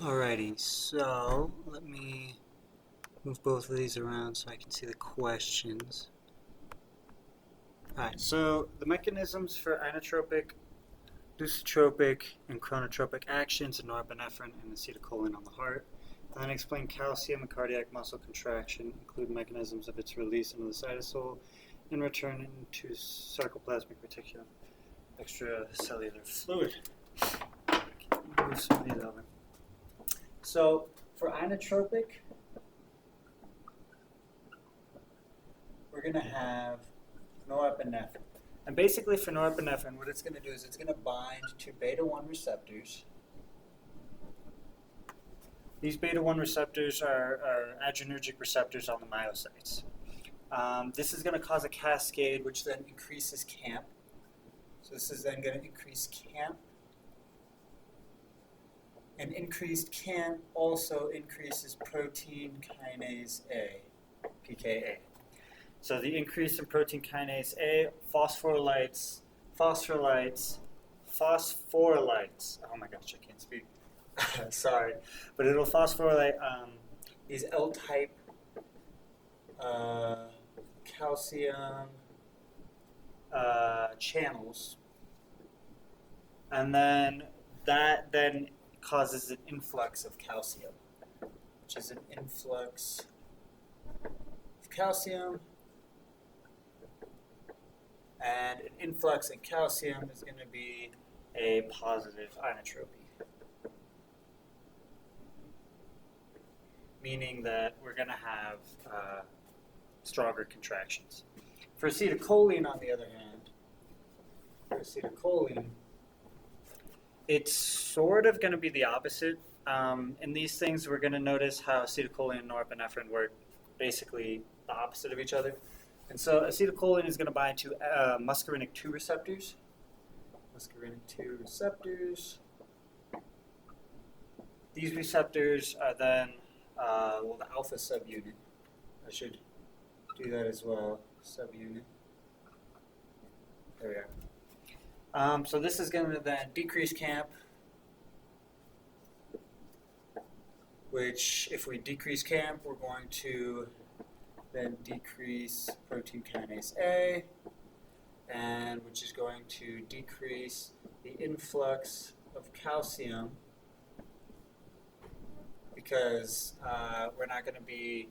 Alrighty, so let me move both of these around so I can see the questions. Alright, so the mechanisms for inotropic, lusotropic, and chronotropic actions of norepinephrine and acetylcholine on the heart. And then explain calcium and cardiac muscle contraction, include mechanisms of its release into the cytosol and return into sarcoplasmic reticulum, extracellular fluid. Move some of these over. So for inotropic, we're going to have norepinephrine. And basically for norepinephrine, what it's going to do is it's going to bind to beta-1 receptors. These beta-1 receptors are adrenergic receptors on the myocytes. This is going to cause a cascade which then increases CAMP. So this is then going to increase CAMP. And increased CAMP also increases protein kinase A, PKA. So the increase in protein kinase A phosphorylates, oh my gosh, I can't speak, sorry, but it'll phosphorylate these L-type calcium channels, and then that then causes an influx of calcium, which is an influx of calcium. And an influx in calcium is going to be a positive inotropy, meaning that we're going to have stronger contractions. For acetylcholine, on the other hand, it's sort of going to be the opposite. In these things, we're going to notice how acetylcholine and norepinephrine work basically the opposite of each other. And so acetylcholine is going to bind to muscarinic 2 receptors. These receptors are then, the alpha subunit. I should do that as well, subunit. There we are. So this is going to then decrease CAMP, which if we decrease CAMP, we're going to then decrease protein kinase A, and which is going to decrease the influx of calcium because we're not going to be,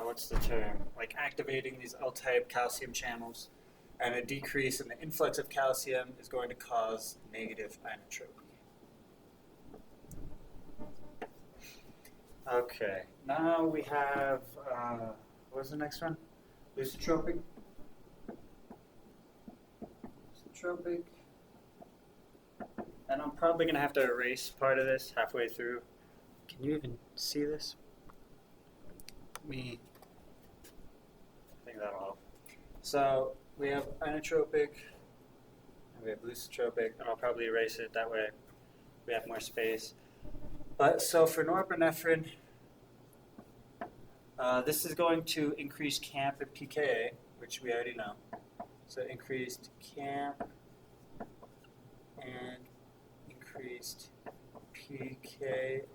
what's the term, like activating these L-type calcium channels, and a decrease in the influx of calcium is going to cause negative inotropy. Okay, now we have, what was the next one? Lusotropic. And I'm probably going to have to erase part of this halfway through. Can you even see this? I think that'll help. So we have inotropic, and we have lusotropic, and I'll probably erase it, that way we have more space. But so for norepinephrine, this is going to increase CAMP and PKA, which we already know. So increased CAMP and increased PKA.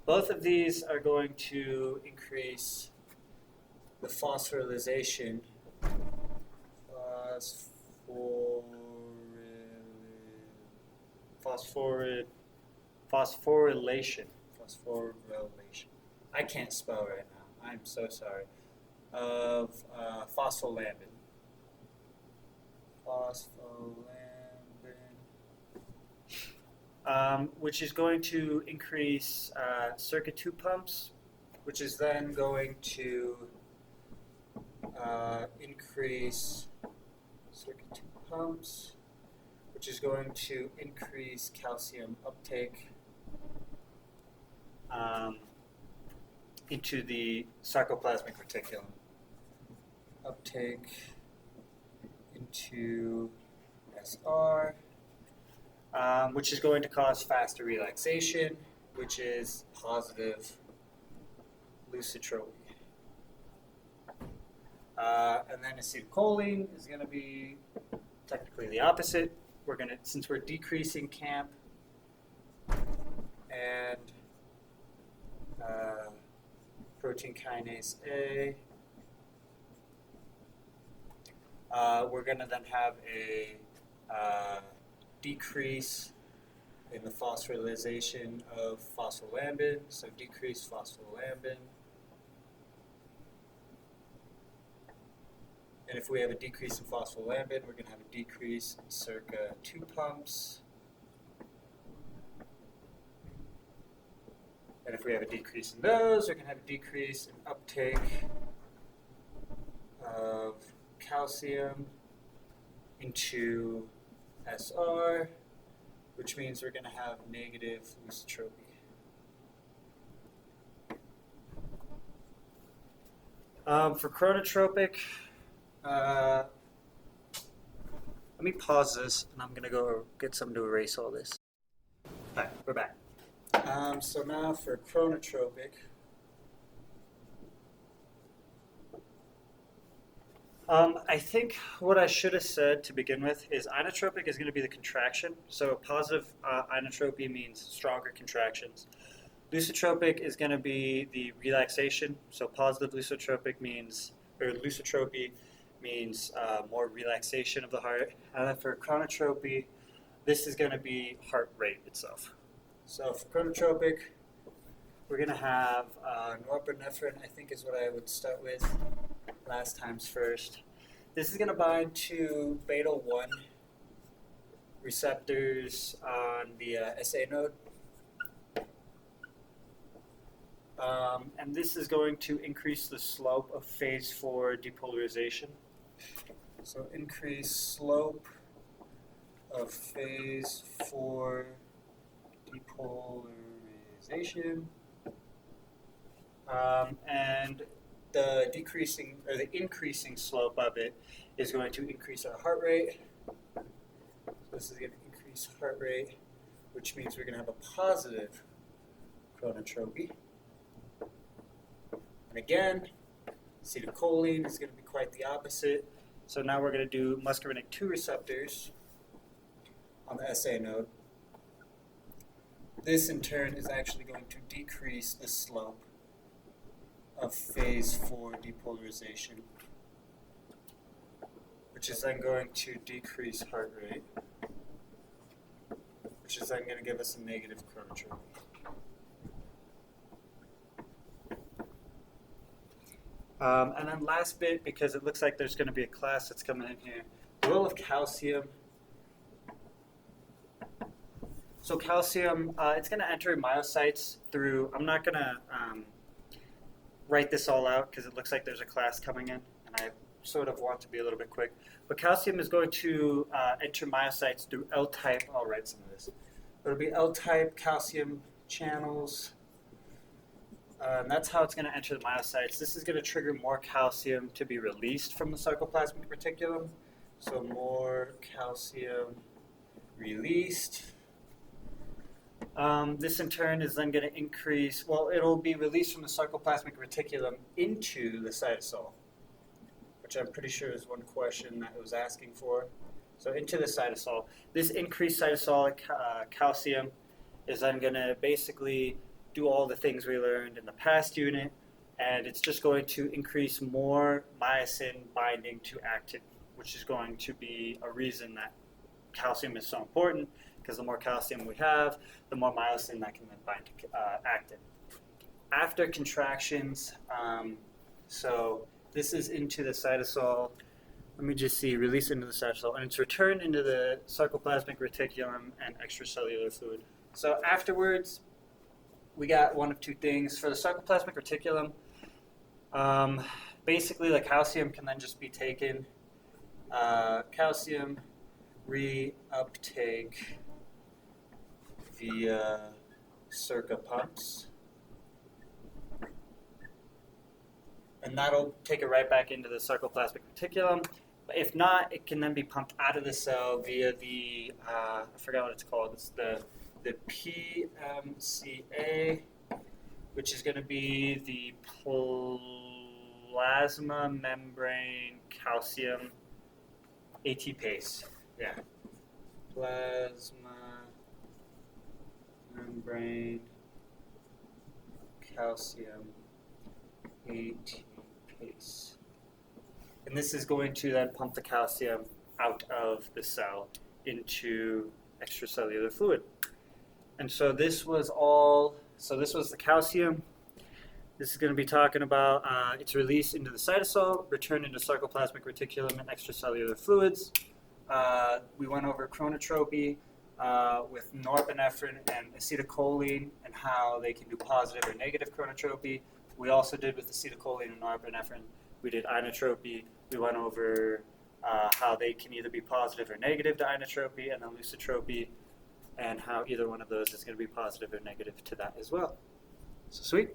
Both of these are going to increase the phosphorylation, phosphorylation. I can't spell right now. I'm so sorry. Of phospholamban. Which is going to increase circuit 2 pumps, which is then going to increase circuit 2 pumps, which is going to increase calcium uptake into the sarcoplasmic reticulum. Uptake into SR, which is going to cause faster relaxation, which is positive lusotropy. And then acetylcholine is going to be technically the opposite. Since we're decreasing CAMP, and protein kinase A. We're going to then have a decrease in the phosphorylation of phospholambin, so decreased phospholambin. And if we have a decrease in phospholambin, we're going to have a decrease in circa 2 pumps. And if we have a decrease in those, we're going to have a decrease in uptake of calcium into SR, which means we're going to have negative lusitropy. For chronotropic, let me pause this, and I'm going to go get something to erase all this. All right, we're back. So now for chronotropic, I think what I should have said to begin with is inotropic is going to be the contraction. So positive inotropy means stronger contractions. Lusitropic is going to be the relaxation. So positive lusitropy means more relaxation of the heart. And then for chronotropy, this is going to be heart rate itself. So for chronotropic, we're going to have norepinephrine, I think is what I would start with last times first. This is going to bind to beta-1 receptors on the SA node. And this is going to increase the slope of phase 4 depolarization. So increase slope of phase 4 depolarization. And the increasing slope of it is going to increase our heart rate. So this is going to increase heart rate, which means we're going to have a positive chronotropy. And again, acetylcholine is going to be quite the opposite. So now we're going to do muscarinic 2 receptors on the SA node. This in turn is actually going to decrease the slope of phase 4 depolarization, which is then going to decrease heart rate, which is then going to give us a negative chronotropy. And then last bit, because it looks like there's going to be a class that's coming in here, the role of calcium. So calcium, it's going to enter myocytes through, I'm not going to write this all out because it looks like there's a class coming in, and I sort of want to be a little bit quick. But calcium is going to enter myocytes through L-type, I'll write some of this. It'll be L-type calcium channels. And that's how it's going to enter the myocytes. This is going to trigger more calcium to be released from the sarcoplasmic reticulum. So more calcium released. This in turn is then going to increase, it'll be released from the sarcoplasmic reticulum into the cytosol, which I'm pretty sure is one question that it was asking for. So into the cytosol. This increased cytosolic calcium is then going to basically do all the things we learned in the past unit, and it's just going to increase more myosin binding to actin, which is going to be a reason that calcium is so important, because the more calcium we have, the more myosin that can then bind to actin. After contractions, so this is into the cytosol. Let me just see, release into the cytosol, and it's returned into the sarcoplasmic reticulum and extracellular fluid. So afterwards, we got one of two things. For the sarcoplasmic reticulum, basically the calcium can then just be taken. Calcium reuptake via circa pumps. And that'll take it right back into the sarcoplasmic reticulum. But if not, it can then be pumped out of the cell via the, I forgot what it's called, it's the PMCA, which is going to be the plasma membrane calcium ATPase. Yeah. Plasma membrane membrane calcium ATPase. And this is going to then pump the calcium out of the cell into extracellular fluid. And so this was the calcium. This is going to be talking about its release into the cytosol, return into sarcoplasmic reticulum and extracellular fluids. We went over chronotropy with norepinephrine and acetylcholine and how they can do positive or negative chronotropy. We also did with acetylcholine and norepinephrine. We did inotropy. We went over how they can either be positive or negative to inotropy, and then lusitropy, and how either one of those is going to be positive or negative to that as well. So sweet.